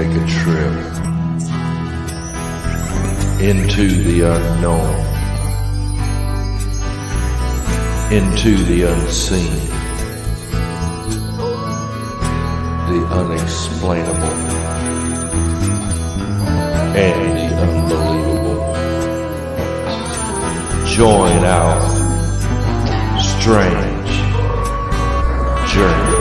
take a trip into the unknown, into the unseen, the unexplainable, and the unbelievable. Join our strange journeys.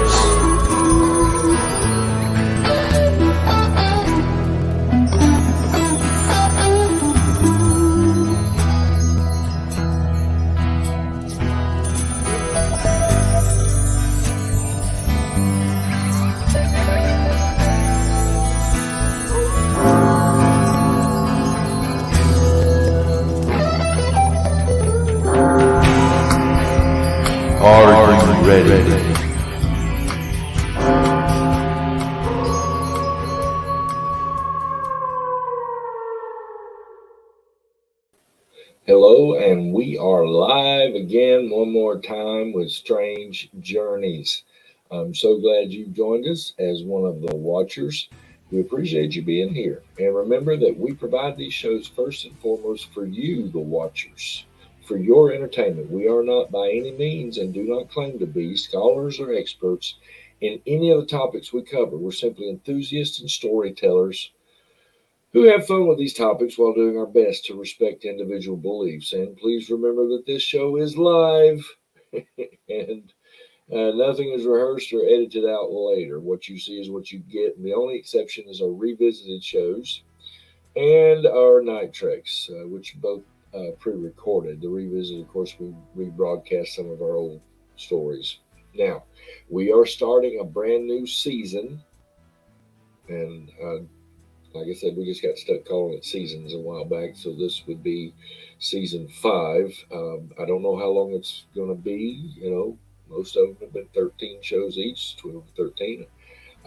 Are you ready? Hello, and we are live again one more time with Strange Journeys. I'm so glad you joined us as one of the watchers. We appreciate you being here. And remember that we provide these shows first and foremost for you, the watchers, for your entertainment. We are not by any means and do not claim to be scholars or experts in any of the topics we cover. We're simply enthusiasts and storytellers who have fun with these topics while doing our best to respect individual beliefs. And please remember that this show is live and nothing is rehearsed or edited out later. What you see is what you get, and the only exception is our revisited shows and our night treks, which both pre-recorded. The revisited, of course, we rebroadcast some of our old stories. Now, we are starting a brand new season, and like I said, we just got stuck calling it seasons a while back, so this would be season 5. I don't know how long it's going to be. Most of them have been 13 shows each, 12 to 13.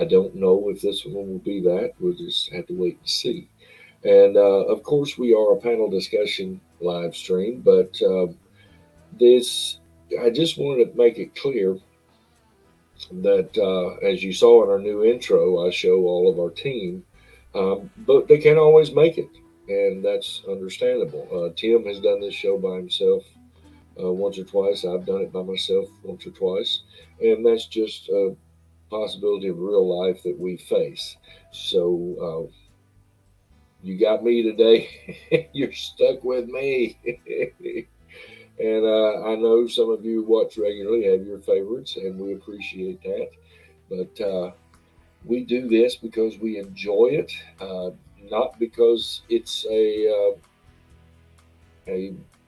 I don't know if this one will be that. We'll just have to wait and see. And of course, we are a panel discussion live stream, but I just wanted to make it clear that as you saw in our new intro, I show all of our team, but they can't always make it, and that's understandable. Tim has done this show by himself once or twice. I've done it by myself once or twice, and that's just a possibility of real life that we face. So you got me today. You're stuck with me. And I know some of you watch regularly have your favorites, and we appreciate that. But we do this because we enjoy it, not because it's a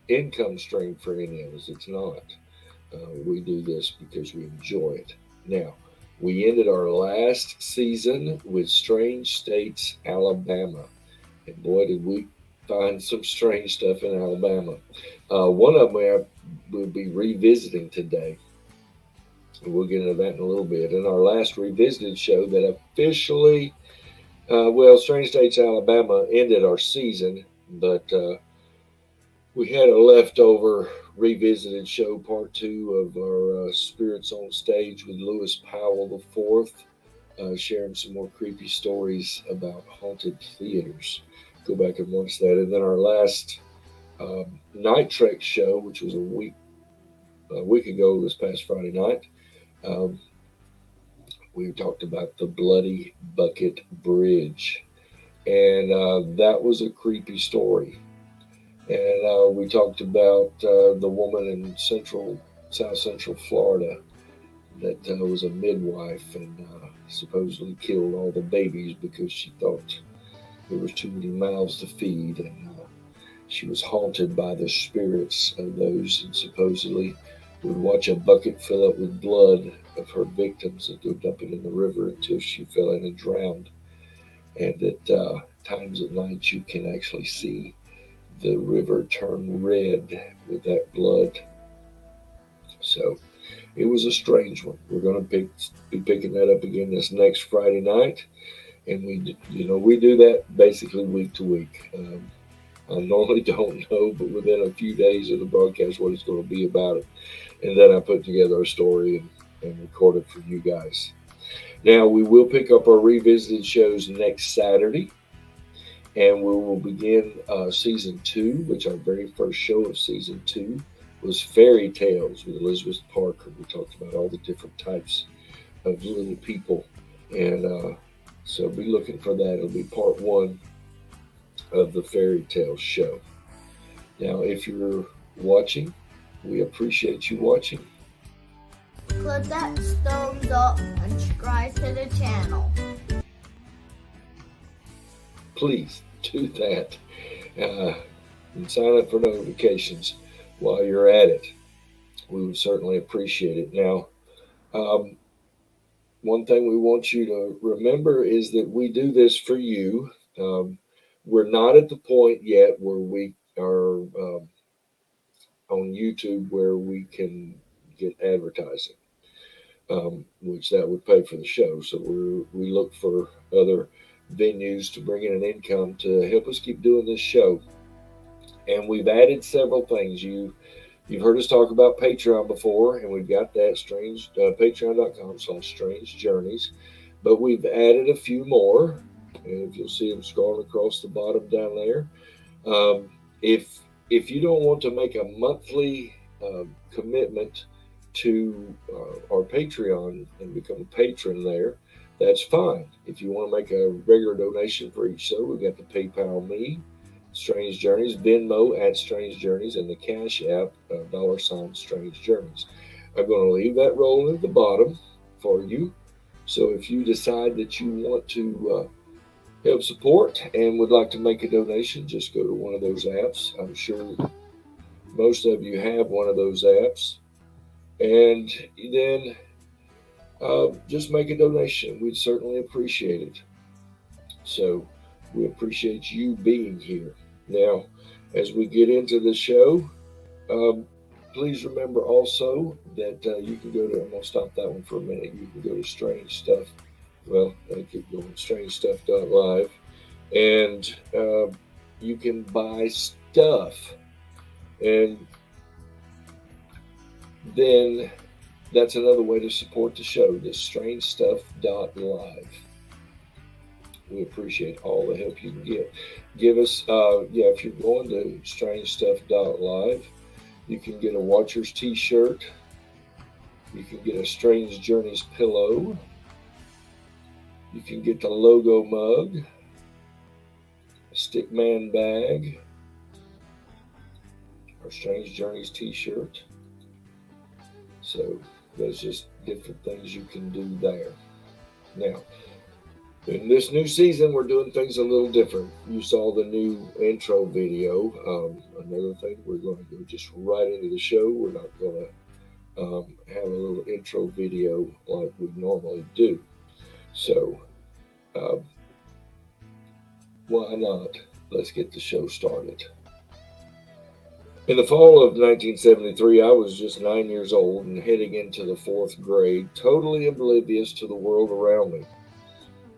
income stream for any of us. It's not. We do this because we enjoy it. Now, we ended our last season with Strange States, Alabama. And boy, did we find some strange stuff in Alabama. One of them we'll be revisiting today. We'll get into that in a little bit. In our last revisited show that officially, Strange States, Alabama ended our season, but we had a leftover revisited show, part 2 of our Spirits on Stage with Lewis Powell IV, sharing some more creepy stories about haunted theaters. Go back and watch that. And then our last night trek show, which was a week ago this past Friday night, we talked about the Bloody Bucket Bridge, and that was a creepy story. And we talked about the woman in South Central Florida that was a midwife and supposedly killed all the babies because she thought there was too many mouths to feed, and she was haunted by the spirits of those, and supposedly would watch a bucket fill up with blood of her victims and go dump it in the river until she fell in and drowned. And at times at night you can actually see the river turn red with that blood. So it was a strange one. We're going to be picking that up again this next Friday night. And we do that basically week to week. I normally don't know, but within a few days of the broadcast, what it's going to be about it. And then I put together a story and record it for you guys. Now, we will pick up our revisited shows next Saturday, and we will begin season 2, which our very first show of season 2 was Fairy Tales with Elizabeth Parker. We talked about all the different types of little people, and so be looking for that. It'll be part 1 of the Fairy Tale show. Now, if you're watching, we appreciate you watching. Click that thumbs up and subscribe to the channel. Please do that and sign up for notifications while you're at it. We would certainly appreciate it. Now, one thing we want you to remember is that we do this for you. We're not at the point yet where we are on YouTube where we can get advertising, which that would pay for the show. So we look for other venues to bring in an income to help us keep doing this show. And we've added several things. You've heard us talk about Patreon before, and we've got that patreon.com/strange journeys. But we've added a few more, and if you'll see them scrolling across the bottom down there. If you don't want to make a monthly commitment to our Patreon and become a patron there, that's fine. If you want to make a regular donation for each show, we've got the PayPal Me, Strange Journeys, Venmo at Strange Journeys, and the Cash App, $Strange Journeys. I'm going to leave that rolling at the bottom for you. So if you decide that you want to help support and would like to make a donation, just go to one of those apps. I'm sure most of you have one of those apps. And then just make a donation. We'd certainly appreciate it. So we appreciate you being here. Now, as we get into the show, please remember also that you can go to, I'm going to stop that one for a minute. You can go to Strange Stuff. Well, I keep going, strangestuff.live. And you can buy stuff. And then that's another way to support the show, this strangestuff.live. We appreciate all the help you can get. Give us, if you're going to strangestuff.live, you can get a Watchers t-shirt. You can get a Strange Journeys pillow. You can get the logo mug, a Stickman bag, our Strange Journeys t-shirt. So there's just different things you can do there. Now, in this new season, we're doing things a little different. You saw the new intro video. Another thing, we're going to go just right into the show. We're not going to have a little intro video like we normally do. So, why not? Let's get the show started. In the fall of 1973, I was just 9 years old and heading into the 4th grade, totally oblivious to the world around me.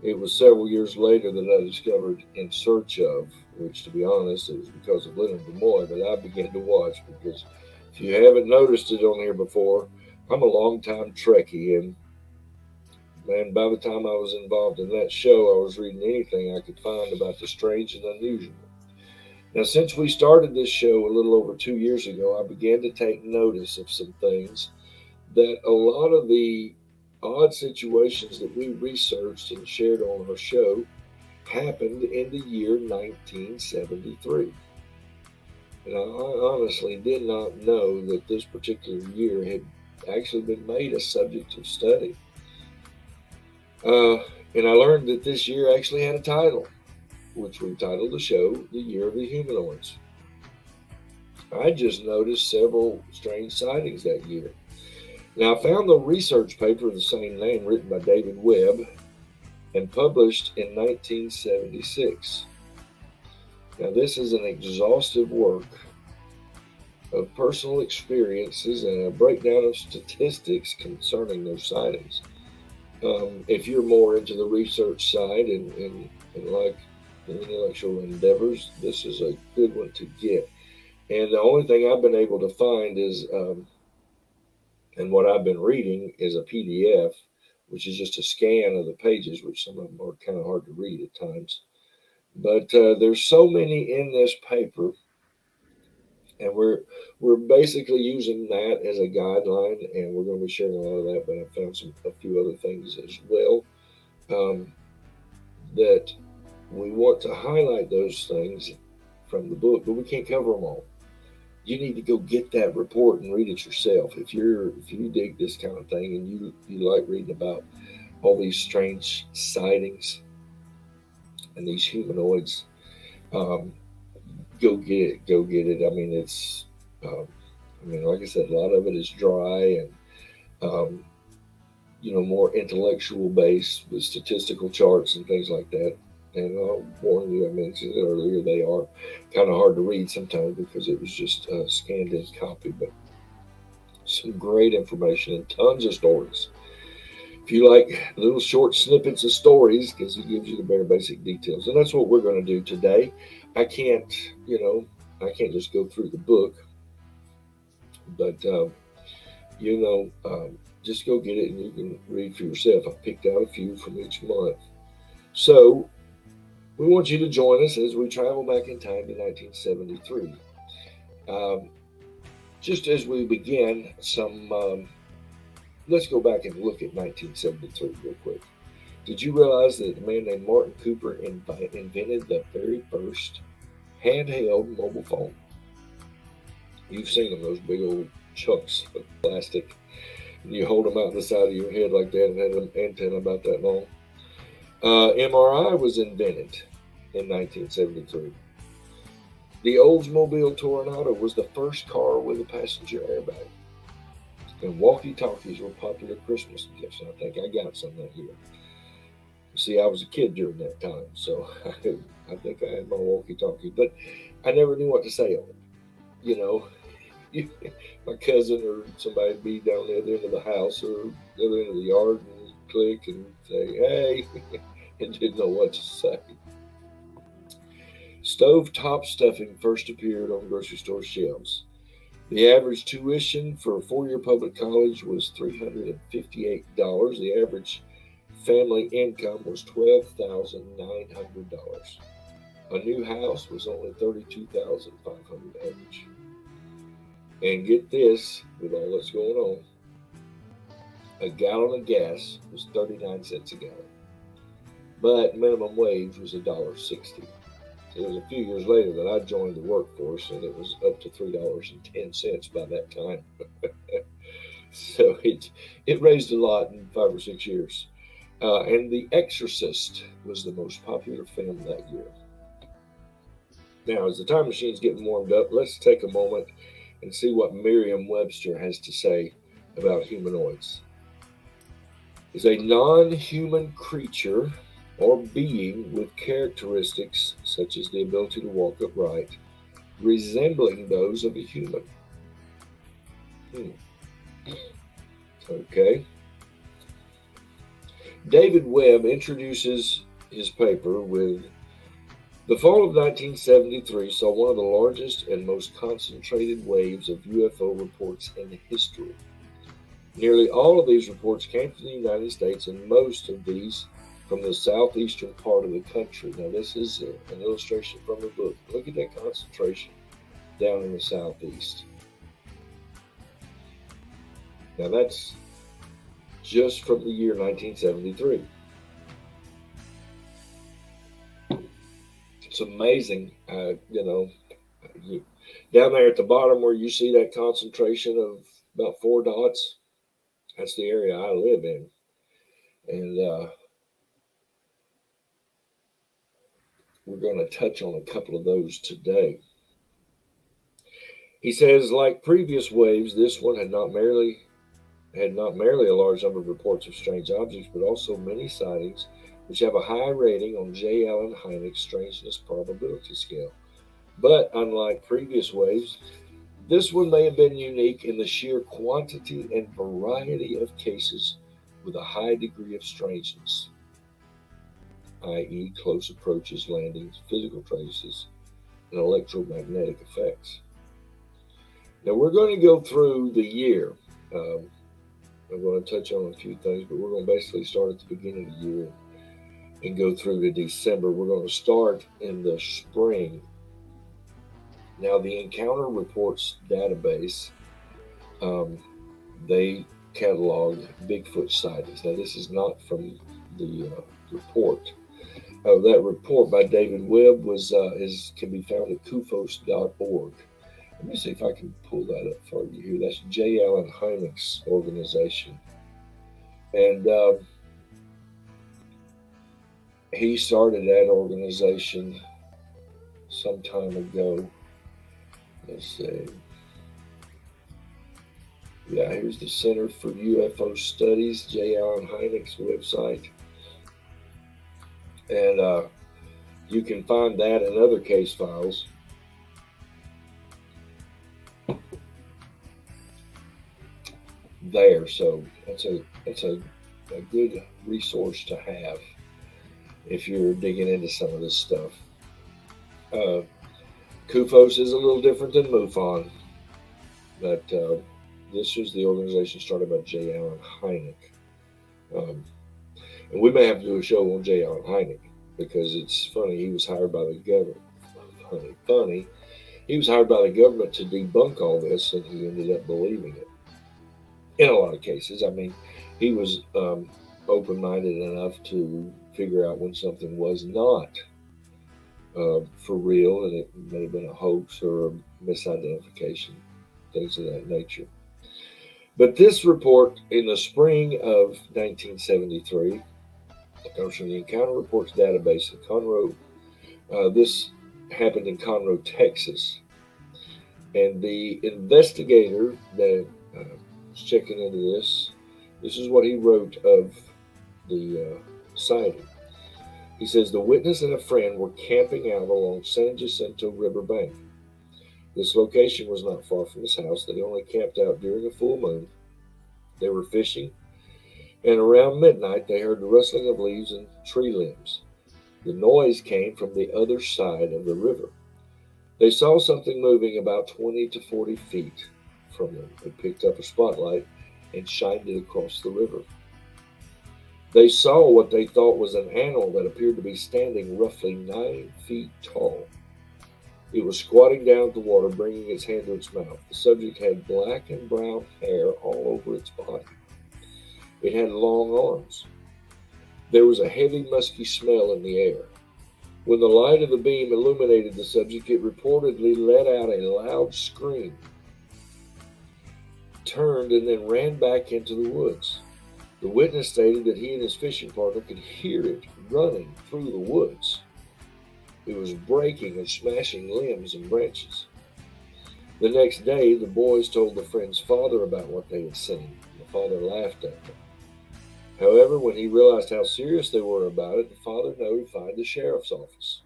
It was several years later that I discovered In Search Of, which, to be honest, it was because of Leonard Nimoy that I began to watch, because if you haven't noticed it on here before, I'm a longtime Trekkie, and man, by the time I was involved in that show, I was reading anything I could find about the strange and unusual. Now, since we started this show a little over 2 years ago, I began to take notice of some things that a lot of the odd situations that we researched and shared on our show happened in the year 1973. And I honestly did not know that this particular year had actually been made a subject of study. And I learned that this year actually had a title, which we titled the show The Year of the Humanoids. I just noticed several strange sightings that year. Now, I found the research paper of the same name written by David Webb and published in 1976. Now, this is an exhaustive work of personal experiences and a breakdown of statistics concerning those sightings. If you're more into the research side and like intellectual endeavors, this is a good one to get. And the only thing I've been able to find is, and what I've been reading is a PDF which is just a scan of the pages, which some of them are kind of hard to read at times. But there's so many in this paper, and we're basically using that as a guideline, and we're going to be sharing a lot of that. But I found a few other things as well that we want to highlight those things from the book, but we can't cover them all. You need to go get that report and read it yourself. If you dig this kind of thing and you like reading about all these strange sightings and these humanoids, go get it. Go get it. I mean, like I said, a lot of it is dry and more intellectual based with statistical charts and things like that. And I'll warn you, I mentioned it earlier, they are kind of hard to read sometimes because it was just a scanned in copy, but some great information and tons of stories. If you like little short snippets of stories, because it gives you the very basic details. And that's what we're going to do today. I can't just go through the book, but, just go get it and you can read for yourself. I picked out a few from each month. So, we want you to join us as we travel back in time to 1973. Just as we begin, let's go back and look at 1973 real quick. Did you realize that a man named Martin Cooper invented the very first handheld mobile phone? You've seen them, those big old chunks of plastic. And you hold them out the side of your head like that and had an antenna about that long. MRI was invented in 1973. The Oldsmobile Toronado was the first car with a passenger airbag. And walkie-talkies were popular Christmas gifts. I think I got some that year. See, I was a kid during that time, so I think I had my walkie-talkie. But I never knew what to say on it. My cousin or somebody would be down the other end of the house or the other end of the yard and click and say, hey, and didn't know what to say. Stovetop stuffing first appeared on grocery store shelves. The average tuition for a four-year public college was $358. The average family income was $12,900. A new house was only $32,500 average. And get this, with all that's going on, a gallon of gas was 39 cents a gallon. But minimum wage was $1.60. It was a few years later that I joined the workforce, and it was up to $3.10 by that time. So it raised a lot in 5 or 6 years. And The Exorcist was the most popular film that year. Now, as the time machine's getting warmed up, let's take a moment and see what Merriam-Webster has to say about humanoids. It's a non-human creature or being with characteristics such as the ability to walk upright, resembling those of a human. Okay. David Webb introduces his paper with the fall of 1973 saw one of the largest and most concentrated waves of UFO reports in history. Nearly all of these reports came from the United States, and most of these from the southeastern part of the country. Now, this is an illustration from the book. Look at that concentration down in the southeast. Now, that's just from the year 1973. It's amazing, down there at the bottom where you see that concentration of about 4 dots, that's the area I live in. And we're going to touch on a couple of those today. He says, like previous waves, this one had not merely a large number of reports of strange objects, but also many sightings which have a high rating on J. Allen Hynek's strangeness probability scale. But unlike previous waves, this one may have been unique in the sheer quantity and variety of cases with a high degree of strangeness, i.e. close approaches, landings, physical traces, and electromagnetic effects. Now we're going to go through the year I'm going to touch on a few things, but we're going to basically start at the beginning of the year and go through to December. We're going to start in the spring. Now, the Encounter Reports database, they catalog Bigfoot sightings. Now, this is not from the report. That report by David Webb can be found at kufos.org. Let me see if I can pull that up for you here. That's J. Allen Hynek's organization. And he started that organization some time ago. Let's see. Yeah, here's the Center for UFO Studies, J. Allen Hynek's website. And you can find that and other case files there. So that's a good resource to have if you're digging into some of this stuff. KUFOS is a little different than MUFON, but this is the organization started by J. Allen Hynek. And we may have to do a show on J. Allen Hynek because it's funny. He was hired by the government. Funny. He was hired by the government to debunk all this, and he ended up believing it. In a lot of cases, I mean, he was open-minded enough to figure out when something was not for real, and it may have been a hoax or a misidentification, things of that nature. But this report in the spring of 1973 comes from the Encounter Reports database in Conroe. This happened in Conroe, Texas. And the investigator that was checking into this is what he wrote of the sighting. He says, the witness and a friend were camping out along San Jacinto River bank. This location was not far from his house. They only camped out during a full moon. They were fishing, and around midnight they heard the rustling of leaves and tree limbs. The noise came from the other side of the river. They saw something moving about 20 to 40 feet from them. They picked up a spotlight and shined it across the river. They saw what they thought was an animal that appeared to be standing roughly 9 feet tall. It was squatting down at the water, bringing its hand to its mouth. The subject had black and brown hair all over its body. It had long arms. There was a heavy, musky smell in the air. When the light of the beam illuminated the subject, it reportedly let out a loud scream, turned, and then ran back into the woods. The witness stated that he and his fishing partner could hear it running through the woods. It was breaking and smashing limbs and branches. The next day, the boys told the friend's father about what they had seen. The father laughed at them. However, when he realized how serious they were about it, the father notified the sheriff's office.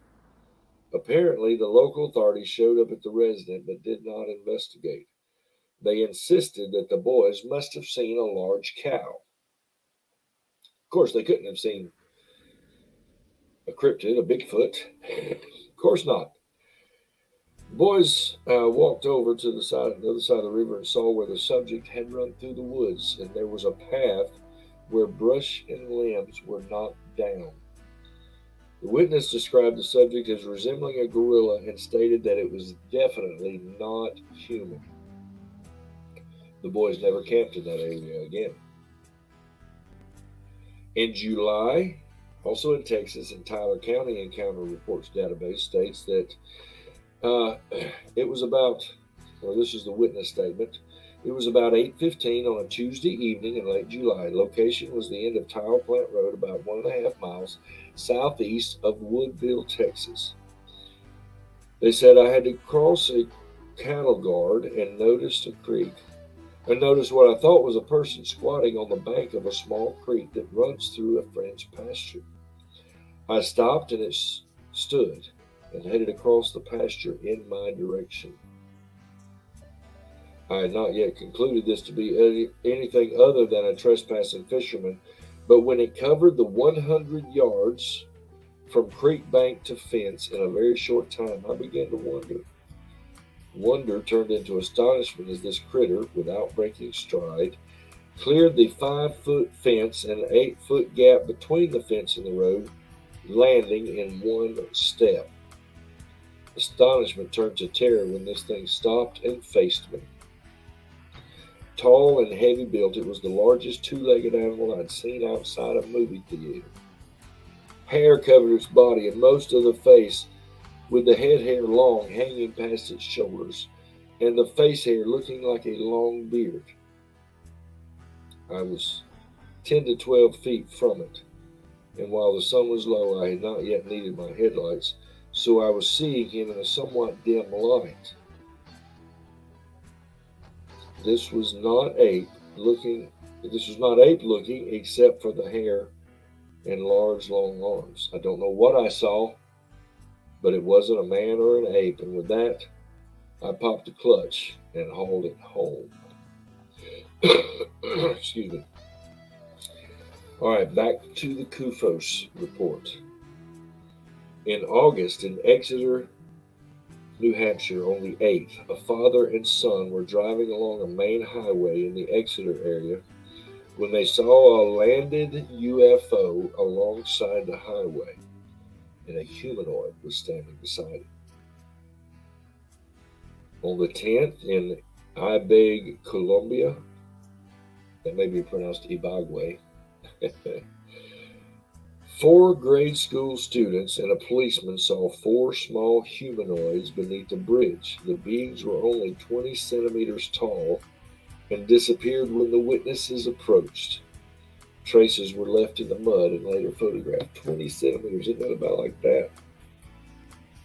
Apparently, the local authorities showed up at the residence but did not investigate. They insisted that the boys must have seen a large cow. Of course, they couldn't have seen a cryptid, a Bigfoot. Of course not. The boys walked over to the other side of the river and saw where the subject had run through the woods, and there was a path where brush and limbs were knocked down. The witness described the subject as resembling a gorilla and stated that it was definitely not human. The boys never camped in that area again. In July, also in Texas, in Tyler County Encounter Reports database states that it was about, well, this is the witness statement, it was about 8:15 on a Tuesday evening in late July. Location was the end of Tile Plant Road, about 1.5 miles southeast of Woodville, Texas. They said, I had to cross a cattle guard and noticed a creek. I noticed what I thought was a person squatting on the bank of a small creek that runs through a friend's pasture. I stopped and it stood and headed across the pasture in my direction. I had not yet concluded this to be anything other than a trespassing fisherman, but when it covered the 100 yards from creek bank to fence in a very short time, I began to wonder. Wonder turned into astonishment as this critter, without breaking stride, cleared the 5-foot fence and an 8-foot gap between the fence and the road, landing in one step. Astonishment turned to terror when this thing stopped and faced me. Tall and heavy built, it was the largest two-legged animal I'd seen outside a movie theater. Hair covered its body and most of the face, with the head hair long hanging past its shoulders, and the face hair looking like a long beard. I was 10 to 12 feet from it, and while the sun was low, I had not yet needed my headlights, so I was seeing him in a somewhat dim light. This was not ape looking, except for the hair and large, long arms. I don't know what I saw, but it wasn't a man or an ape, and with that, I popped the clutch and hauled it home. Excuse me. All right, back to the Kufos report. In August, in Exeter, New Hampshire, on the 8th, a father and son were driving along a main highway in the Exeter area when they saw a landed UFO alongside the highway, and a humanoid was standing beside it. On the 10th, in Ibag, Colombia, that may be pronounced Ibagwe, 4 grade school students and a policeman saw 4 small humanoids beneath a bridge. The beings were only 20 centimeters tall and disappeared when the witnesses approached. Traces were left in the mud and later photographed. 20 centimeters, isn't that about like that?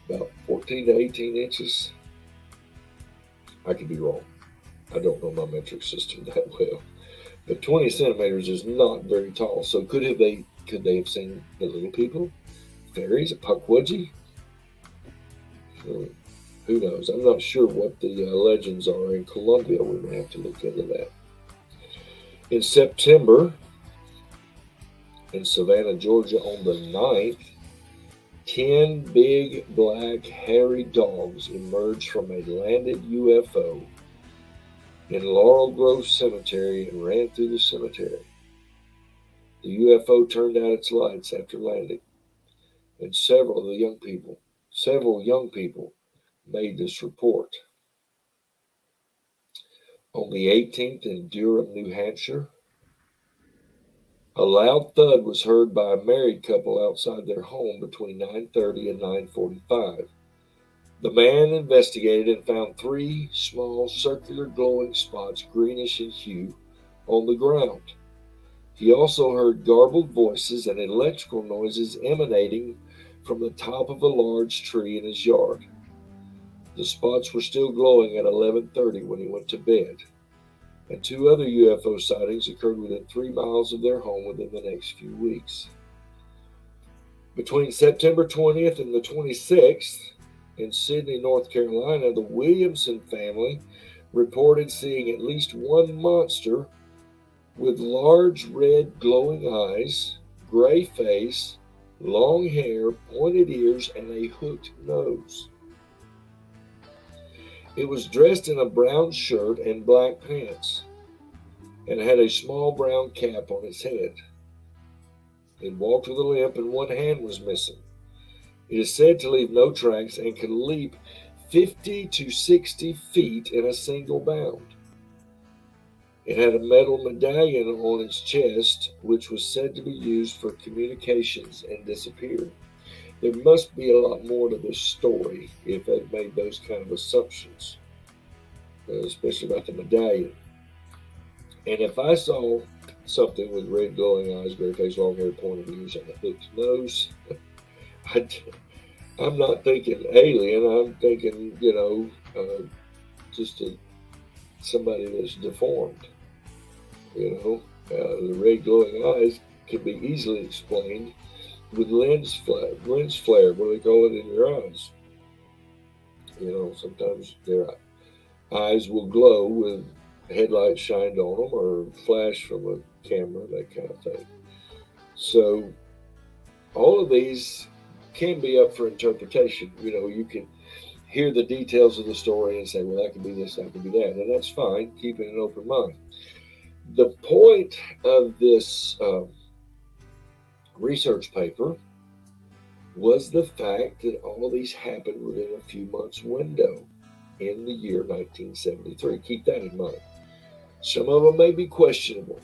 About 14 to 18 inches? I could be wrong. I don't know my metric system that well. But 20 centimeters is not very tall. So could they have seen the little people? Fairies? A puckwudgie? Who knows? I'm not sure what the legends are in Colombia. We may have to look into that. In September, in Savannah, Georgia, on the 9th, 10 big, black, hairy dogs emerged from a landed UFO in Laurel Grove Cemetery and ran through the cemetery. The UFO turned out its lights after landing, and several young people made this report. On the 18th, in Durham, New Hampshire, a loud thud was heard by a married couple outside their home between 9:30 and 9:45. The man investigated and found 3 small circular glowing spots, greenish in hue, on the ground. He also heard garbled voices and electrical noises emanating from the top of a large tree in his yard. The spots were still glowing at 11:30 when he went to bed, and 2 other UFO sightings occurred within 3 miles of their home within the next few weeks. Between September 20th and the 26th, in Sydney, North Carolina, the Williamson family reported seeing at least one monster with large red glowing eyes, gray face, long hair, pointed ears, and a hooked nose. It was dressed in a brown shirt and black pants and had a small brown cap on its head. It walked with a limp and one hand was missing. It is said to leave no tracks and can leap 50 to 60 feet in a single bound. It had a metal medallion on its chest, which was said to be used for communications, and disappeared. There must be a lot more to this story if they've made those kind of assumptions, especially about the medallion. And if I saw something with red glowing eyes, gray face, long hair, pointed ears, and a hooked nose, I'm not thinking alien. I'm thinking, just somebody that's deformed. The red glowing eyes can be easily explained with lens flare. What do they call it in your eyes? Sometimes their eyes will glow with headlights shined on them or flash from a camera, that kind of thing. So all of these can be up for interpretation. You can hear the details of the story and say, well, that could be this, that could be that, and that's fine, keeping an open mind. The point of this research paper was the fact that all of these happened within a few months' window in the year 1973. Keep that in mind. Some of them may be questionable,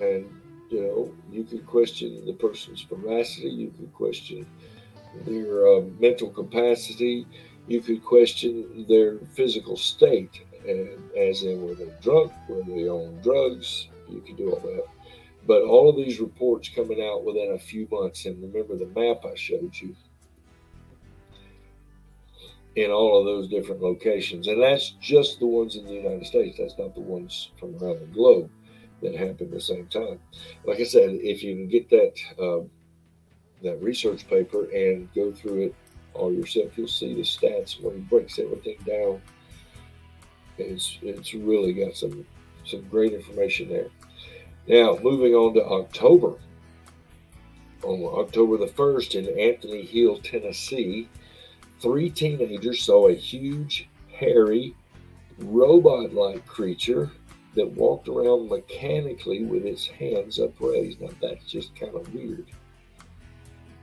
and you could question the person's veracity, you could question their mental capacity, you could question their physical state, and as in were they drunk, were they on drugs, you could do all that. But all of these reports coming out within a few months, and remember the map I showed you in all of those different locations, and that's just the ones in the United States. That's not the ones from around the globe that happened at the same time. Like I said, if you can get that research paper and go through it all yourself, you'll see the stats when he breaks everything down. It's really got some great information there. Now, moving on to October. On October the 1st in Anthony Hill, Tennessee, 3 teenagers saw a huge, hairy, robot-like creature that walked around mechanically with its hands upraised. Now, that's just kind of weird.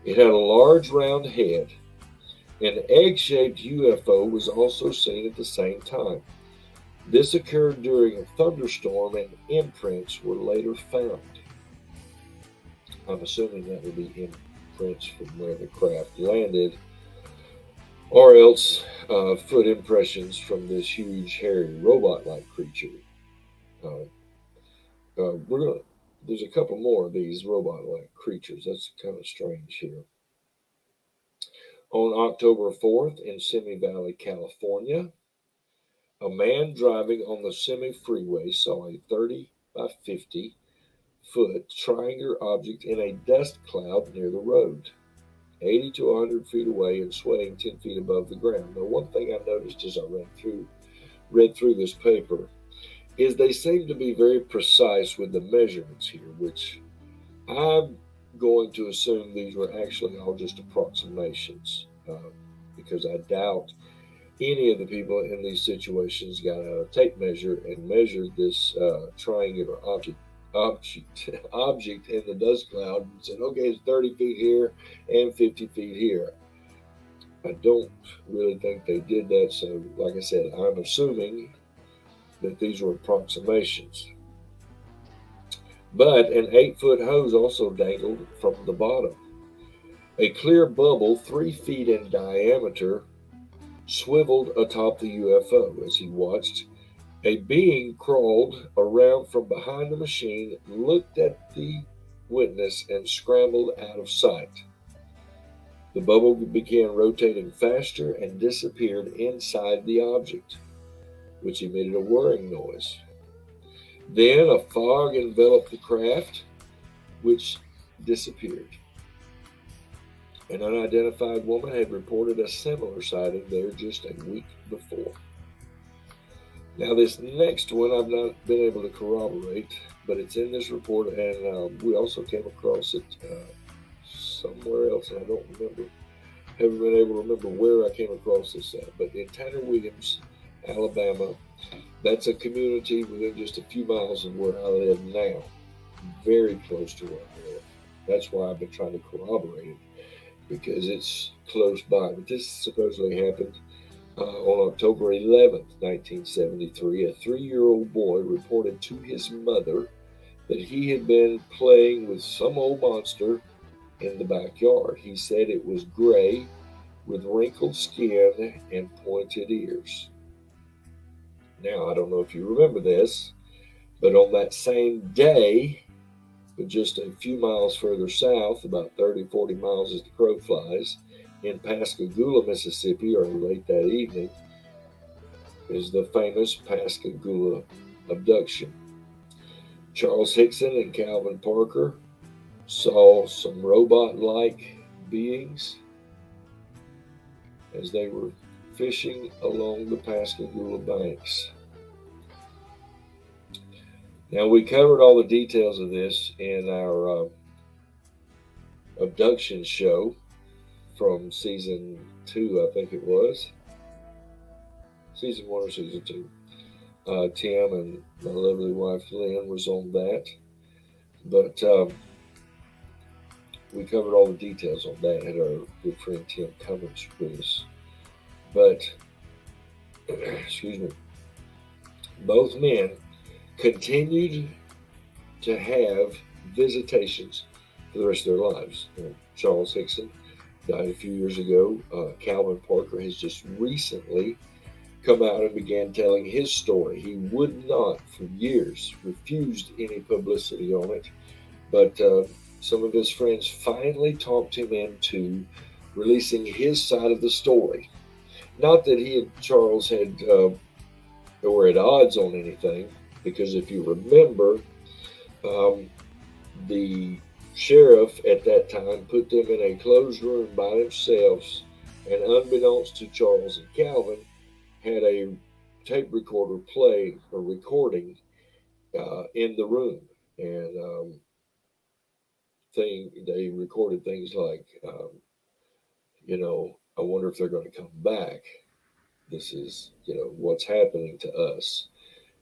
It had a large round head. An egg-shaped UFO was also seen at the same time. This occurred during a thunderstorm, and imprints were later found. I'm assuming that would be imprints from where the craft landed, or else foot impressions from this huge, hairy, robot-like creature. Uh, there's a couple more of these robot-like creatures. That's kind of strange here. On October 4th in Simi Valley, California, a man driving on the Simi Freeway saw a 30 by 50-foot triangular object in a dust cloud near the road, 80 to 100 feet away and swaying 10 feet above the ground. Now, one thing I noticed as I read through this paper is they seem to be very precise with the measurements here, which I'm going to assume these were actually all just approximations, because I doubt any of the people in these situations got a tape measure and measured this triangular object in the dust cloud and said, okay, it's 30 feet here and 50 feet here. I don't really think they did that. So, like I said, I'm assuming that these were approximations. But an 8-foot hose also dangled from the bottom. A clear bubble 3 feet in diameter swiveled atop the UFO. As he watched, a being crawled around from behind the machine, looked at the witness, and scrambled out of sight. The bubble began rotating faster and disappeared inside the object, which emitted a whirring noise. Then a fog enveloped the craft, which disappeared. An unidentified woman had reported a similar sighting there just a week before. Now, this next one I've not been able to corroborate, but it's in this report, and we also came across it somewhere else, and I don't remember. Haven't been able to remember where I came across this at, but in Tanner Williams, Alabama, that's a community within just a few miles of where I live now, very close to where I live. That's why I've been trying to corroborate it, because it's close by. But this supposedly happened on October 11th, 1973. A 3-year-old boy reported to his mother that he had been playing with some old monster in the backyard. He said it was gray with wrinkled skin and pointed ears. Now, I don't know if you remember this, but on that same day, but just a few miles further south, about 30, 40 miles as the crow flies, in Pascagoula, Mississippi, or late that evening, is the famous Pascagoula abduction. Charles Hickson and Calvin Parker saw some robot-like beings as they were fishing along the Pascagoula banks. Now, we covered all the details of this in our abduction show from season 2, I think it was. Season 1 or season 2. Tim and my lovely wife Lynn was on that. But we covered all the details on that. Had our good friend Tim Cummins with us. But, excuse me, both men continued to have visitations for the rest of their lives. Charles Hickson died a few years ago. Calvin Parker has just recently come out and began telling his story. He would not, for years, refused any publicity on it, but some of his friends finally talked him into releasing his side of the story. Not that he and Charles were at odds on anything, because if you remember, the sheriff at that time put them in a closed room by themselves, and unbeknownst to Charles and Calvin, had a tape recorder play or recording in the room, and they recorded things like, I wonder if they're going to come back. This is, what's happening to us,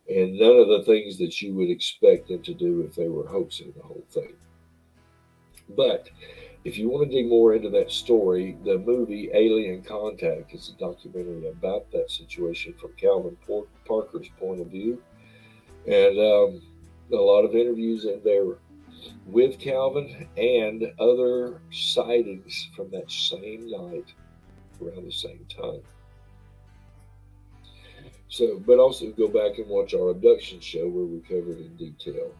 and none of the things that you would expect them to do if they were hoaxing the whole thing. But if you want to dig more into that story, the movie Alien Contact is a documentary about that situation from Calvin Parker's point of view. And a lot of interviews in there with Calvin and other sightings from that same night around the same time. So, but also go back and watch our abduction show where we covered in detail.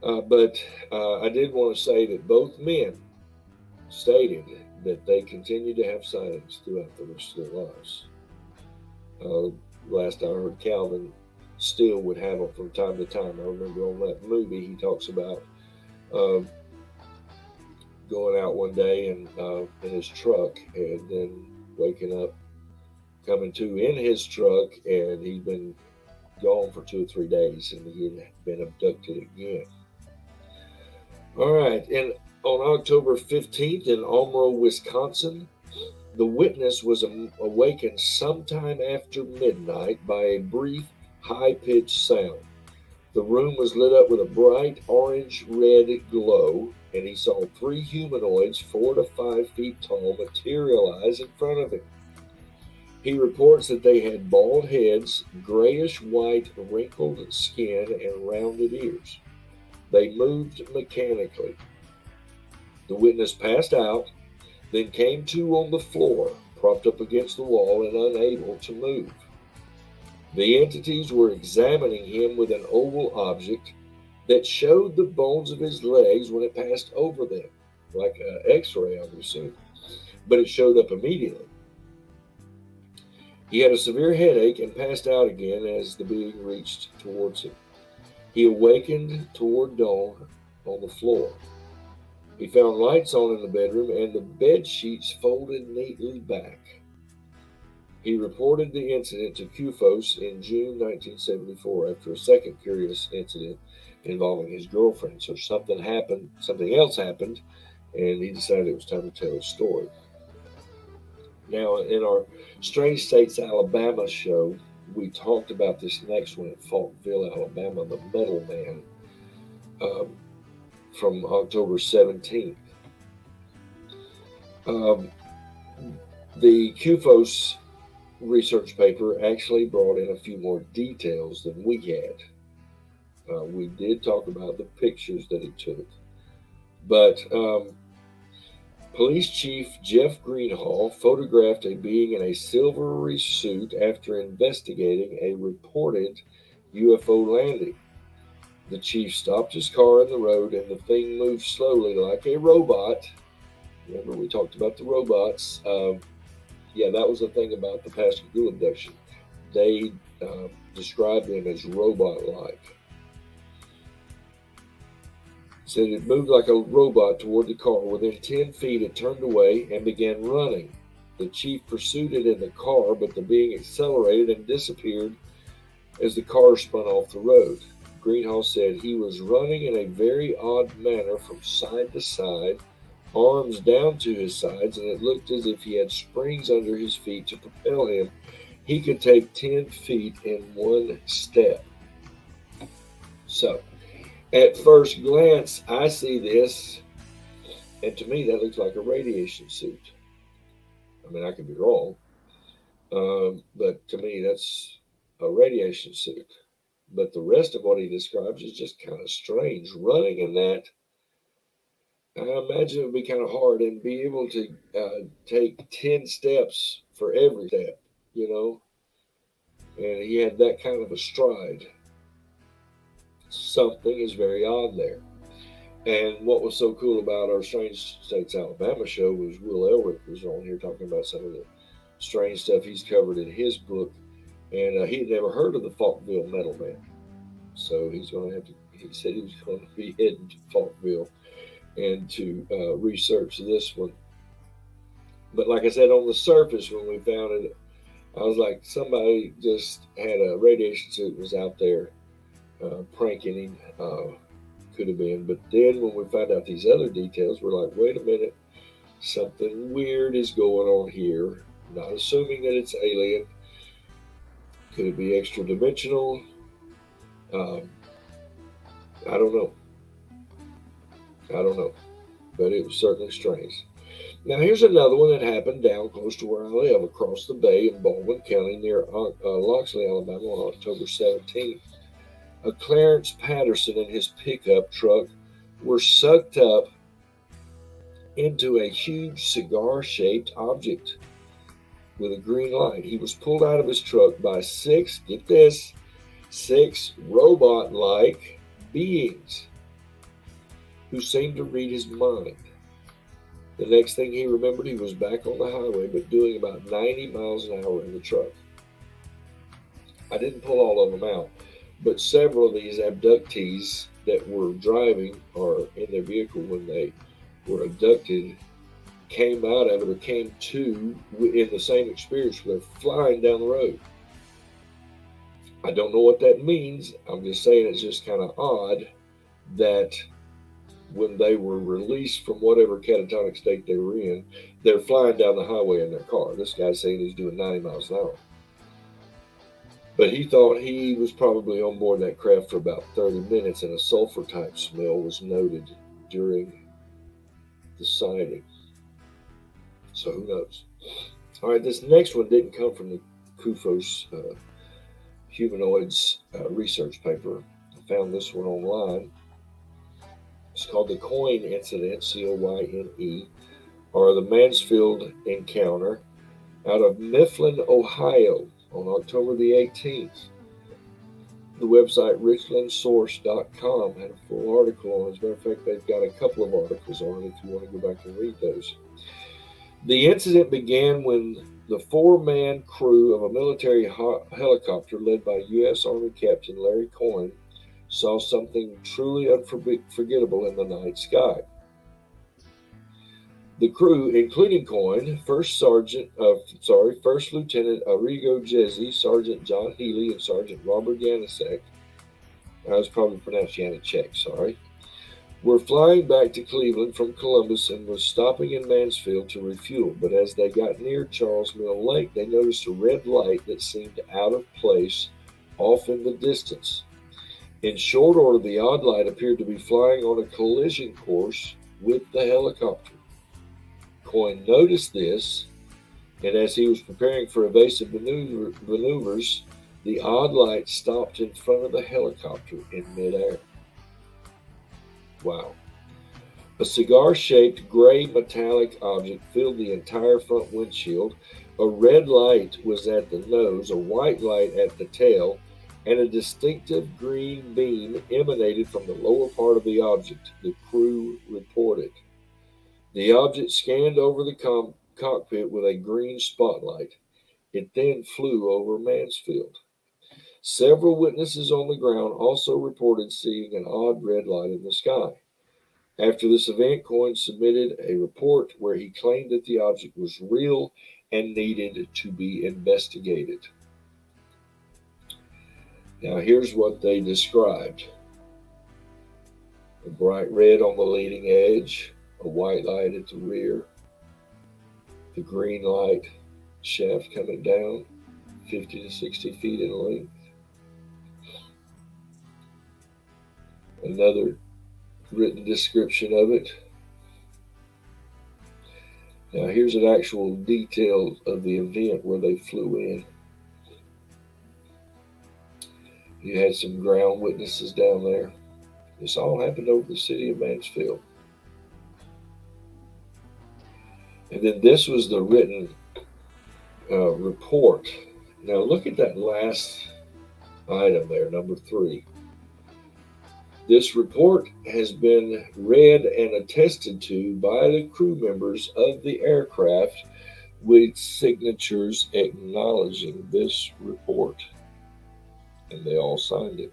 But I did want to say that both men stated that they continued to have sightings throughout the rest of their lives. Last I heard, Calvin still would have them from time to time. I remember on that movie he talks about going out one day and in his truck, and then waking up, coming to in his truck, and he'd been gone for 2 or 3 days, and he had been abducted again. All right, and on October 15th in Almero, Wisconsin, the witness was awakened sometime after midnight by a brief, high-pitched sound. The room was lit up with a bright orange-red glow, and he saw 3 humanoids 4 to 5 feet tall materialize in front of him. He reports that they had bald heads, grayish-white wrinkled skin, and rounded ears. They moved mechanically. The witness passed out, then came to on the floor, propped up against the wall and unable to move. The entities were examining him with an oval object that showed the bones of his legs when it passed over them, like an x-ray, I would assume, but it showed up immediately. He had a severe headache and passed out again as the being reached towards him. He awakened toward dawn on the floor. He found lights on in the bedroom and the bed sheets folded neatly back. He reported the incident to CUFOS in June 1974 after a second curious incident involving his girlfriend. So something else happened, and he decided it was time to tell his story. Now, in our Strange States, Alabama show, we talked about this next one at Faultville, Alabama, the Metal Man, from October 17th. The CUFOS research paper actually brought in a few more details than we had. We did talk about the pictures that it took, but Police Chief Jeff Greenhall photographed a being in a silvery suit after investigating a reported UFO landing. The chief stopped his car in the road, and the thing moved slowly like a robot. Remember, we talked about the robots. Yeah, that was the thing about the Pascagoula abduction. They described them as robot-like. Said it moved like a robot toward the car. Within 10 feet, it turned away and began running. The chief pursued it in the car, but the being accelerated and disappeared as the car spun off the road. Greenhall said he was running in a very odd manner from side to side, arms down to his sides, and it looked as if he had springs under his feet to propel him he could take 10 feet in one step. So, at first glance, I see this, and to me, that looks like a radiation suit. I mean, I could be wrong, but to me, that's a radiation suit. But the rest of what he describes is just kind of strange. Running in that, I imagine it would be kind of hard and be able to take 10 steps for every step, you know? And he had that kind of a stride. Something is very odd there. And what was so cool about our Strange States Alabama show was Will Elric was on here talking about some of the strange stuff he's covered in his book. And he had never heard of the Falkville Metal Man. So he's going to have to, he said he was going to be heading to Falkville and to research this one. But like I said, on the surface, when we found it, I was like, somebody just had a radiation suit, was out there pranking him. Could have been. But then when we found out these other details, we're like, wait a minute, something weird is going on here. Not assuming that it's alien. Could it be extra dimensional? I don't know. I don't know. But it was certainly strange. Now, here's another one that happened down close to where I live, across the bay in Baldwin County near Loxley, Alabama, on October 17th. A Clarence Patterson and his pickup truck were sucked up into a huge cigar-shaped object with a green light. He was pulled out of his truck by six, get this, six robot-like beings who seemed to read his mind. The next thing he remembered, he was back on the highway, but doing about 90 miles an hour in the truck. I didn't pull all of them out, but several of these abductees that were driving or in their vehicle when they were abducted came out of it or came to in the same experience where they're flying down the road. I don't know what that means. I'm just saying it's just kind of odd that when they were released from whatever catatonic state they were in, they're flying down the highway in their car. This guy's saying he's doing 90 miles an hour. But he thought he was probably on board that craft for about 30 minutes, and a sulfur-type smell was noted during the sighting. So who knows? All right, this next one didn't come from the CUFOS Humanoids research paper. I found this one online. It's called the Coyne Incident, C-O-Y-N-E, or the Mansfield Encounter, out of Mifflin, Ohio, on October the 18th. The website richlandsource.com had a full article on it. As a matter of fact, they've got a couple of articles on it if you want to go back and read those. The incident began when the four-man crew of a military helicopter led by U.S. Army Captain Larry Coyne saw something truly unforgettable in the night sky. The crew, including Coyne, First Lieutenant Arrigo Jesse, Sergeant John Healy, and Sergeant Robert Yanisek, I was probably pronounced Yanicek, sorry, were flying back to Cleveland from Columbus and was stopping in Mansfield to refuel. But as they got near Charles Mill Lake, they noticed a red light that seemed out of place off in the distance. In short order, the odd light appeared to be flying on a collision course with the helicopter. Coyne noticed this, and as he was preparing for evasive maneuvers, the odd light stopped in front of the helicopter in midair. Wow. A cigar-shaped gray metallic object filled the entire front windshield. A red light was at the nose, a white light at the tail, and a distinctive green beam emanated from the lower part of the object, the crew reported. The object scanned over the cockpit with a green spotlight. It then flew over Mansfield. Several witnesses on the ground also reported seeing an odd red light in the sky. After this event, Coyne submitted a report where he claimed that the object was real and needed to be investigated. Now, here's what they described. A bright red on the leading edge, a white light at the rear, the green light shaft coming down, 50 to 60 feet in length. Another written description of it. Now here's an actual detail of the event where they flew in. You had some ground witnesses down there. This all happened over the city of Mansfield. And then this was the written report. Now look at that last item there, number 3. This report has been read and attested to by the crew members of the aircraft with signatures acknowledging this report. And they all signed it.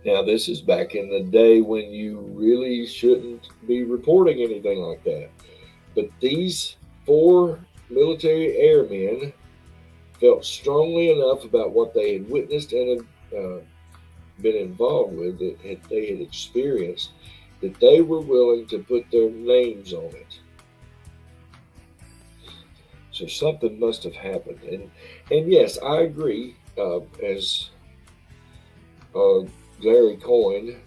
Now, this is back in the day when you really shouldn't be reporting anything like that. But these 4 military airmen felt strongly enough about what they had witnessed and had been involved with, that they had experienced, that they were willing to put their names on it. So something must have happened. And yes, I agree, as Larry Coyne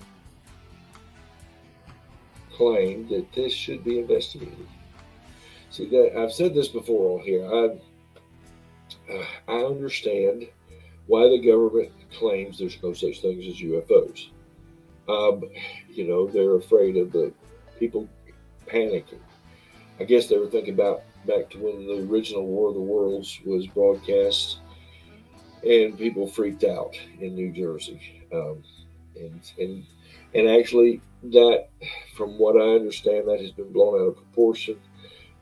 claimed, that this should be investigated. See, that I've said this before on here. I understand why the government claims there's no such things as UFOs. They're afraid of the people panicking. I guess they were thinking back to when the original War of the Worlds was broadcast, and people freaked out in New Jersey. And actually, that, from what I understand, that has been blown out of proportion.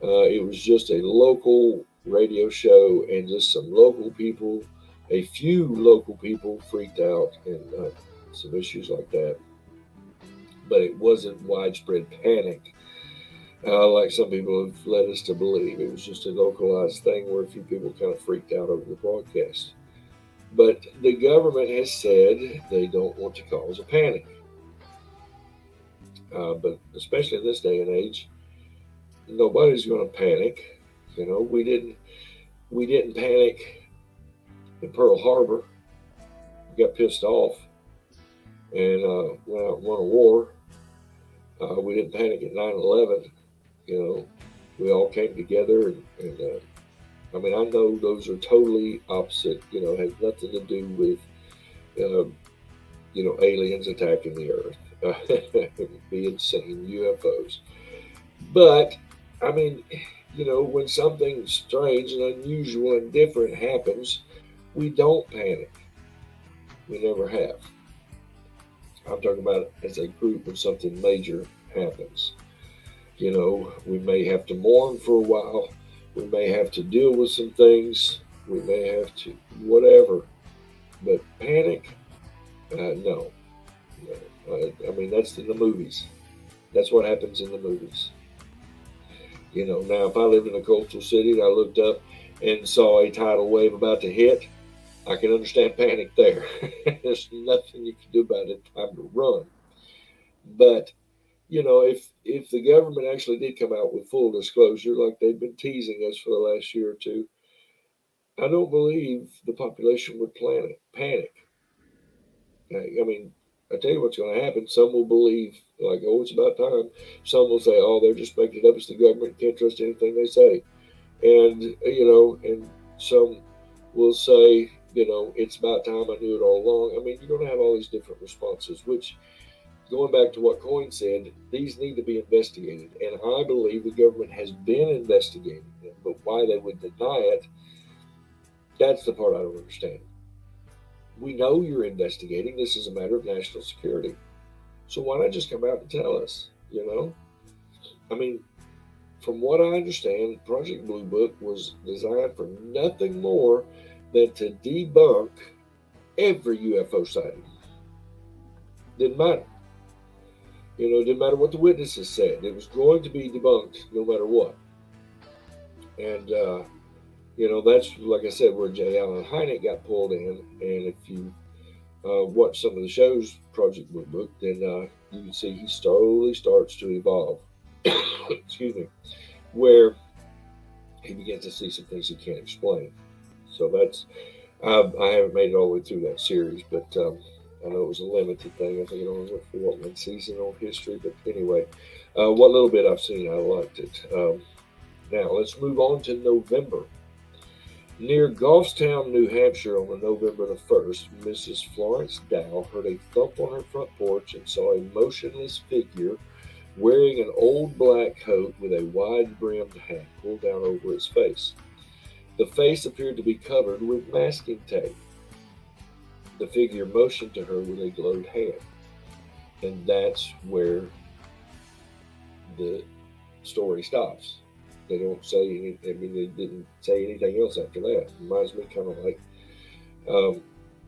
It was just a local radio show, and just some local people, a few local people freaked out, and some issues like that. But it wasn't widespread panic, like some people have led us to believe. It was just a localized thing where a few people kind of freaked out over the broadcast. But the government has said they don't want to cause a panic. But especially in this day and age, nobody's going to panic. We didn't panic in Pearl Harbor. We got pissed off and went out and won a war. We didn't panic at 9/11. We all came together, and I know those are totally opposite. Has nothing to do with aliens attacking the Earth, being seen, UFOs. But when something strange and unusual and different happens, we don't panic. We never have. I'm talking about as a group when something major happens. We may have to mourn for a while. We may have to deal with some things. We may have to whatever. But panic, no. That's in the movies. That's what happens in the movies. Now if I lived in a coastal city and I looked up and saw a tidal wave about to hit, I can understand panic there. There's nothing you can do about it. Time to run. But if the government actually did come out with full disclosure, like they've been teasing us for the last year or two, I don't believe the population would panic. I tell you what's going to happen. Some will believe, like, oh, it's about time. Some will say, oh, they're just making it up. It's the government. Can't trust anything they say. And, and some will say, it's about time. I knew it all along. You're going to have all these different responses, which, going back to what Coyne said, these need to be investigated. And I believe the government has been investigating them. But why they would deny it, that's the part I don't understand. We know you're investigating. This is a matter of national security. So why not just come out and tell us, From what I understand, Project Blue Book was designed for nothing more than to debunk every UFO sighting. Didn't matter. Didn't matter what the witnesses said. It was going to be debunked no matter what. And, that's, like I said, where J. Allen Hynek got pulled in. And if you watch some of the shows, Project Blue Book, then you can see he slowly starts to evolve. Excuse me. Where he begins to see some things he can't explain. So that's I haven't made it all the way through that series, but I know it was a limited thing. I think it only went for one season on history. But anyway, what little bit I've seen, I liked it. Now let's move on to November. Near Goffstown, New Hampshire, on November the 1st, Mrs. Florence Dow heard a thump on her front porch and saw a motionless figure wearing an old black coat with a wide brimmed hat pulled down over its face. The face appeared to be covered with masking tape. The figure motioned to her with a gloved hand. And that's where the story stops. They don't say anything. I mean, they didn't say anything else after that. It reminds me kind of like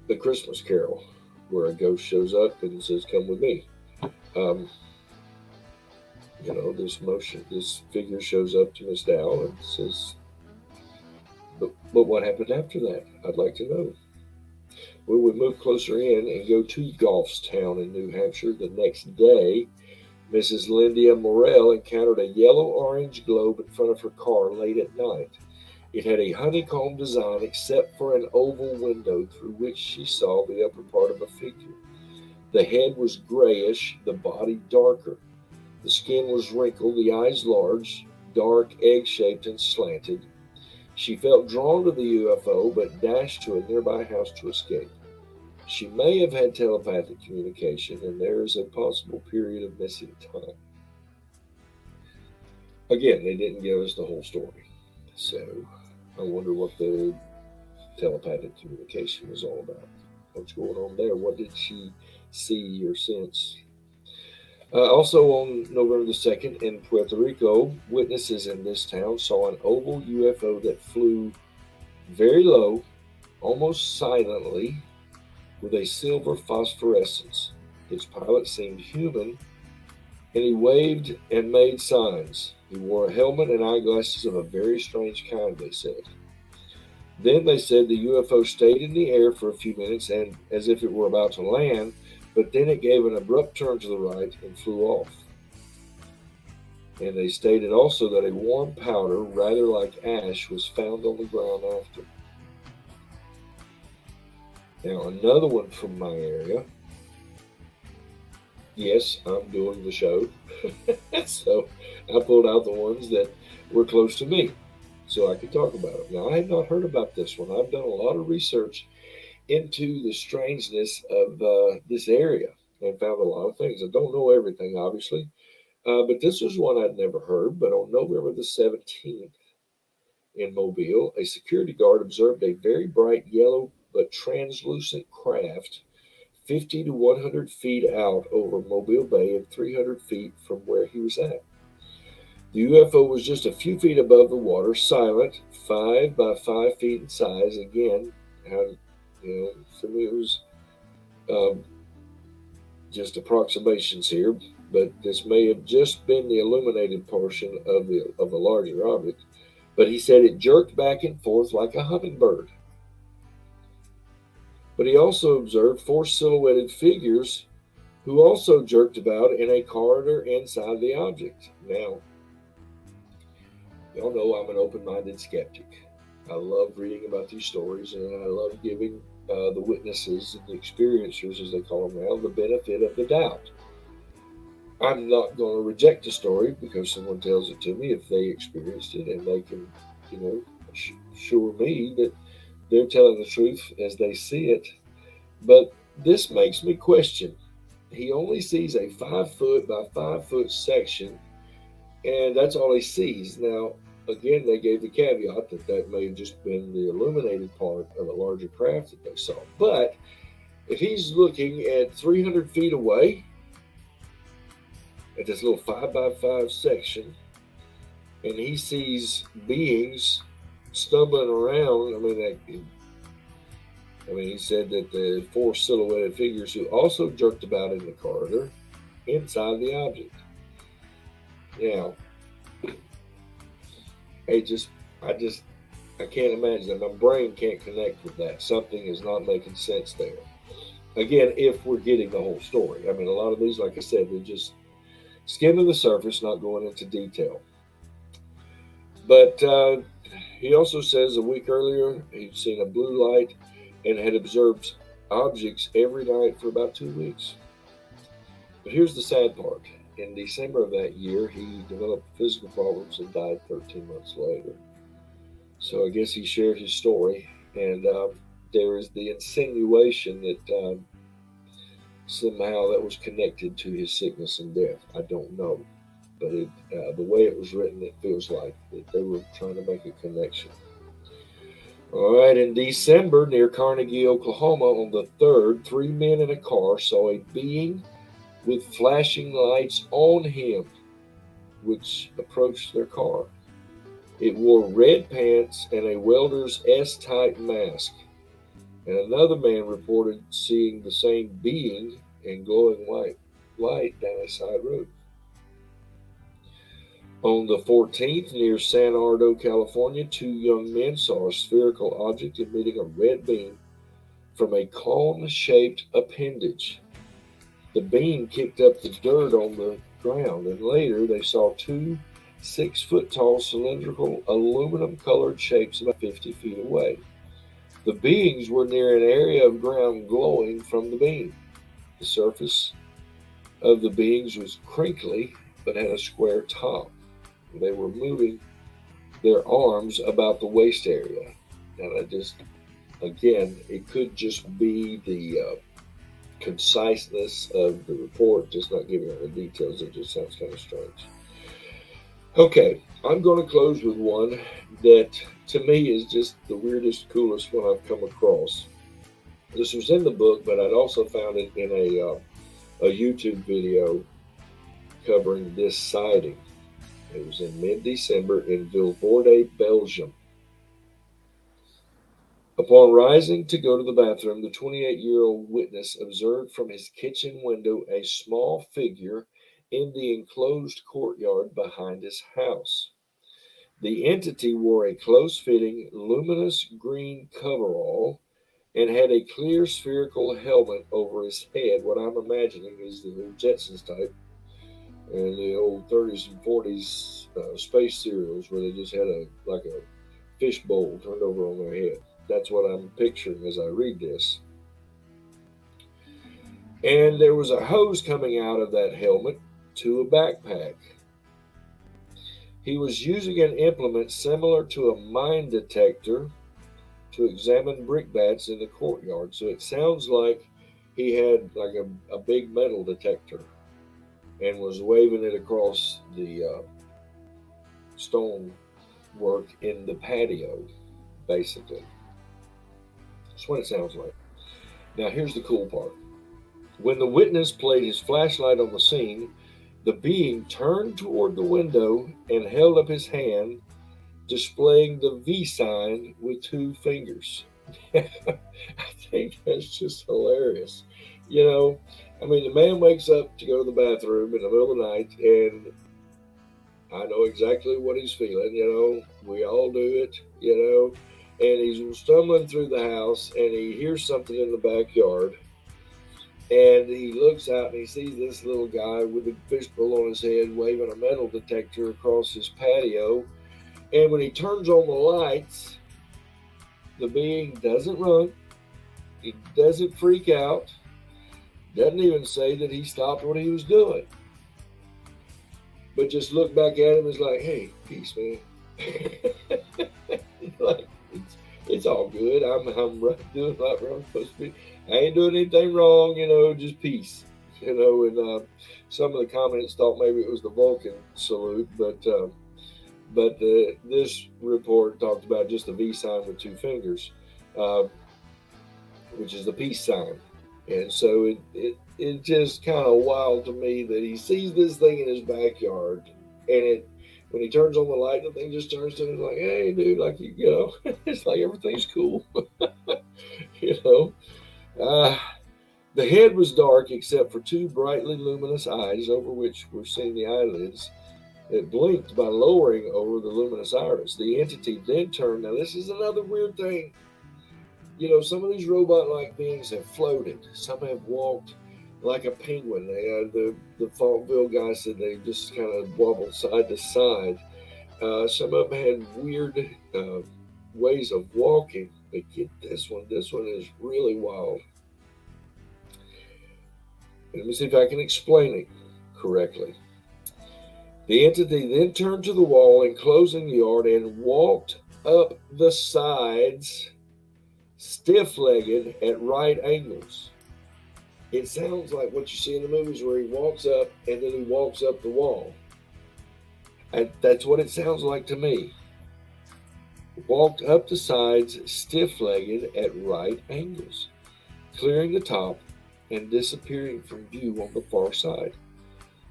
the Christmas Carol, where a ghost shows up and says, "Come with me." This figure shows up to Miss Dow and says, but what happened after that? I'd like to know. Well, we move closer in and go to Goffstown in New Hampshire. The next day, Mrs. Lydia Morrell encountered a yellow-orange globe in front of her car late at night. It had a honeycomb design except for an oval window through which she saw the upper part of a figure. The head was grayish, the body darker. The skin was wrinkled, the eyes large, dark, egg-shaped, and slanted. She felt drawn to the UFO, but dashed to a nearby house to escape. She may have had telepathic communication, and there is a possible period of missing time. Again, they didn't give us the whole story, so I wonder what the telepathic communication was all about. What's going on there? What did she see or sense? Also on November the 2nd in Puerto Rico, witnesses in this town saw an oval UFO that flew very low, almost silently, with a silver phosphorescence. Its pilot seemed human, and he waved and made signs. He wore a helmet and eyeglasses of a very strange kind, they said. Then they said the UFO stayed in the air for a few minutes and as if it were about to land, but then it gave an abrupt turn to the right and flew off. And they stated also that a warm powder, rather like ash, was found on the ground after. Now, another one from my area. Yes, I'm doing the show. So I pulled out the ones that were close to me so I could talk about it. Now, I had not heard about this one. I've done a lot of research into the strangeness of this area and found a lot of things. I don't know everything, obviously, but this was one I'd never heard. But on November the 17th in Mobile, a security guard observed a very bright yellow but translucent craft 50 to 100 feet out over Mobile Bay and 300 feet from where he was at. The UFO was just a few feet above the water, silent, 5 by 5 feet in size. Again, for me it was just approximations here, but this may have just been the illuminated portion of a larger object. But he said it jerked back and forth like a hummingbird. But he also observed 4 silhouetted figures who also jerked about in a corridor inside the object. Now, y'all know I'm an open-minded skeptic. I love reading about these stories, and I love giving the witnesses and the experiencers, as they call them now, the benefit of the doubt. I'm not going to reject the story because someone tells it to me if they experienced it, and they can, assure me that they're telling the truth as they see it. But this makes me question. He only sees a 5 foot by 5 foot section, and that's all he sees. Now, again, they gave the caveat that may have just been the illuminated part of a larger craft that they saw. But if he's looking at 300 feet away at this little 5 by 5 section, and he sees beings stumbling around, he said that the 4 silhouetted figures who also jerked about in the corridor inside the object. Now, I can't imagine that. My brain can't connect with that. Something is not making sense there. Again, if we're getting the whole story. A lot of these, like I said, they're just skimming the surface, not going into detail. But He also says a week earlier he'd seen a blue light and had observed objects every night for about 2 weeks. But here's the sad part. In December of that year, he developed physical problems and died 13 months later. So I guess he shared his story, and there is the insinuation that somehow that was connected to his sickness and death. I don't know, but the way it was written, it feels like that they were trying to make a connection. All right, in December near Carnegie, Oklahoma, on the 3rd, 3 men in a car saw a being with flashing lights on him, which approached their car. It wore red pants and a welder's S-type mask. And another man reported seeing the same being and glowing light down a side road. On the 14th, near San Ardo, California, 2 young men saw a spherical object emitting a red beam from a cone-shaped appendage. The beam kicked up the dirt on the ground, and later they saw 2 6-foot-tall cylindrical aluminum-colored shapes about 50 feet away. The beings were near an area of ground glowing from the beam. The surface of the beings was crinkly but had a square top. They were moving their arms about the waist area. And again, it could just be the conciseness of the report, just not giving all the details. It just sounds kind of strange. Okay, I'm going to close with one that to me is just the weirdest, coolest one I've come across. This was in the book, but I'd also found it in a YouTube video covering this sighting. It was in mid-December in Vilvoorde, Belgium. Upon rising to go to the bathroom, the 28-year-old witness observed from his kitchen window a small figure in the enclosed courtyard behind his house. The entity wore a close-fitting, luminous green coverall and had a clear spherical helmet over his head. What I'm imagining is the old Jetsons type and the old 30s and 40s space serials where they just had a fish bowl turned over on their head. That's what I'm picturing as I read this. And there was a hose coming out of that helmet to a backpack. He was using an implement similar to a mine detector to examine brickbats in the courtyard. So it sounds like he had like a big metal detector and was waving it across the stone work in the patio, basically. That's what it sounds like. Now, here's the cool part. When the witness played his flashlight on the scene, the being turned toward the window and held up his hand, displaying the V sign with 2 fingers. I think that's just hilarious. I mean, the man wakes up to go to the bathroom in the middle of the night, and I know exactly what he's feeling, we all do it, and he's stumbling through the house, and he hears something in the backyard, and he looks out and he sees this little guy with a fishbowl on his head waving a metal detector across his patio, and when he turns on the lights, the being doesn't run, he doesn't freak out, doesn't even say that he stopped what he was doing, but just looked back at him and was like, hey, peace, man. Like, it's all good. I'm doing right where I'm supposed to be. I ain't doing anything wrong, just peace. And some of the comments thought maybe it was the Vulcan salute, but this report talked about just a V sign with 2 fingers, which is the peace sign. And so it just kind of wild to me that he sees this thing in his backyard, and when he turns on the light, the thing just turns to him like, hey, dude, like, it's like everything's cool. The head was dark except for 2 brightly luminous eyes over which were seen the eyelids. It blinked by lowering over the luminous iris. The entity then turned. Now, this is another weird thing. Some of these robot-like beings have floated. Some have walked like a penguin. The Faultville guy said they just kind of wobbled side to side. Some of them had weird ways of walking. But get this one. This one is really wild. Let me see if I can explain it correctly. The entity then turned to the wall enclosing the yard and walked up the sides, stiff-legged at right angles. It sounds like what you see in the movies where he walks up and then he walks up the wall. And that's what it sounds like to me. Walked up the sides, stiff-legged at right angles, clearing the top and disappearing from view on the far side.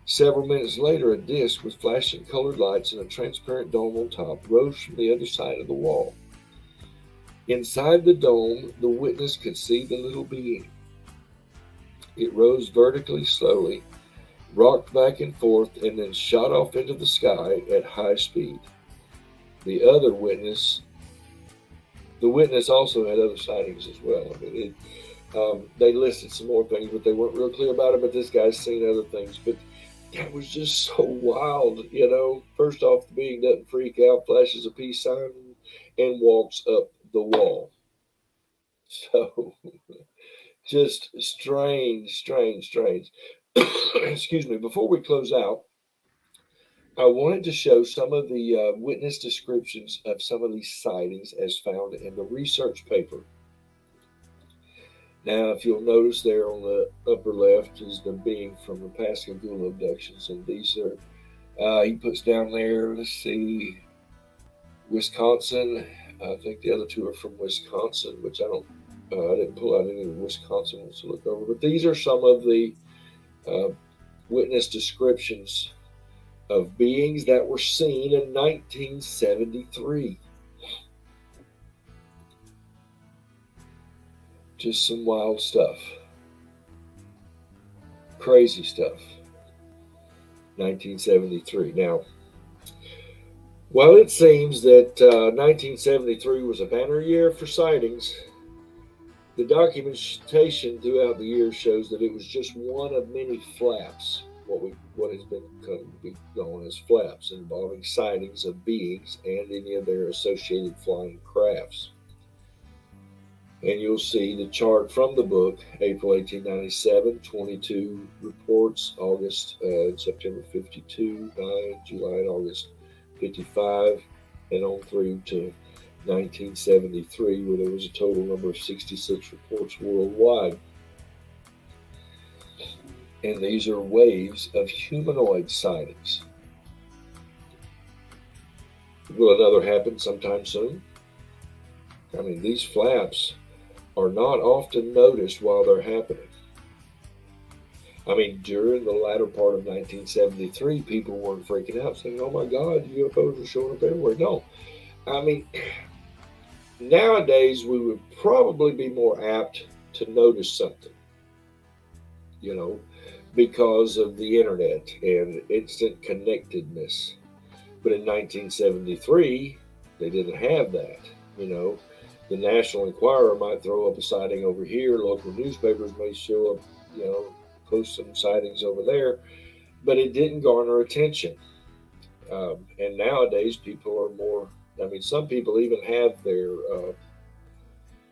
Several minutes later, a disc with flashing colored lights and a transparent dome on top rose from the other side of the wall. Inside the dome, the witness could see the little being. It rose vertically slowly, rocked back and forth, and then shot off into the sky at high speed. The witness also had other sightings as well. I mean, they listed some more things, but they weren't real clear about it. But this guy's seen other things. But that was just so wild, you know. First off, the being doesn't freak out, flashes a peace sign, and walks up the wall. So, just strange. Excuse me. Before we close out, I wanted to show some of the witness descriptions of some of these sightings as found in the research paper. Now, if you'll notice there on the upper left is the being from the Pascagoula abductions, and these are, he puts down there, let's see, Wisconsin. I think the other two are from Wisconsin, which I didn't pull out any of the Wisconsin ones to look over, but these are some of the witness descriptions of beings that were seen in 1973. Just some wild stuff. Crazy stuff. 1973. Now, while it seems that 1973 was a banner year for sightings, the documentation throughout the years shows that it was just one of many flaps, what has been known as flaps, involving sightings of beings and any of their associated flying crafts. And you'll see the chart from the book, April 1897, 22 reports, August and September 52, 9, July and August 55, and on through to 1973, where there was a total number of 66 reports worldwide. And these are waves of humanoid sightings. Will another happen sometime soon? I mean, these flaps are not often noticed while they're happening. I mean, during the latter part of 1973, people weren't freaking out saying, oh my God, UFOs are showing up everywhere. No. I mean, nowadays we would probably be more apt to notice something, you know, because of the internet and instant connectedness. But in 1973, they didn't have that, you know. The National Enquirer might throw up a sighting over here. Local newspapers may show up, you know, post some sightings over there, but it didn't garner attention. And nowadays, people are more, I mean, some people even have their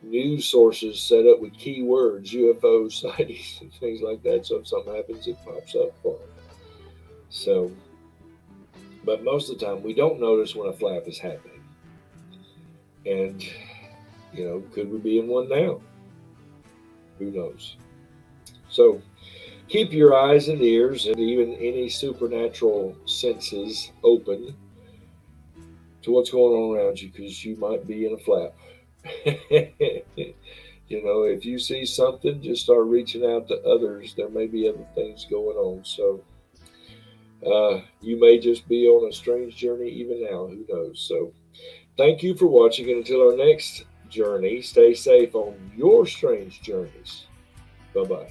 news sources set up with keywords, UFO sightings and things like that. So if something happens, it pops up for them. So, but most of the time, we don't notice when a flap is happening. And, you know, could we be in one now? Who knows? So keep your eyes and ears and even any supernatural senses open to what's going on around you, because you might be in a flap. You know, if you see something, just start reaching out to others. There may be other things going on. So you may just be on a strange journey even now. Who knows? So thank you for watching, and until our next journey, stay safe on your strange journeys. Bye-bye.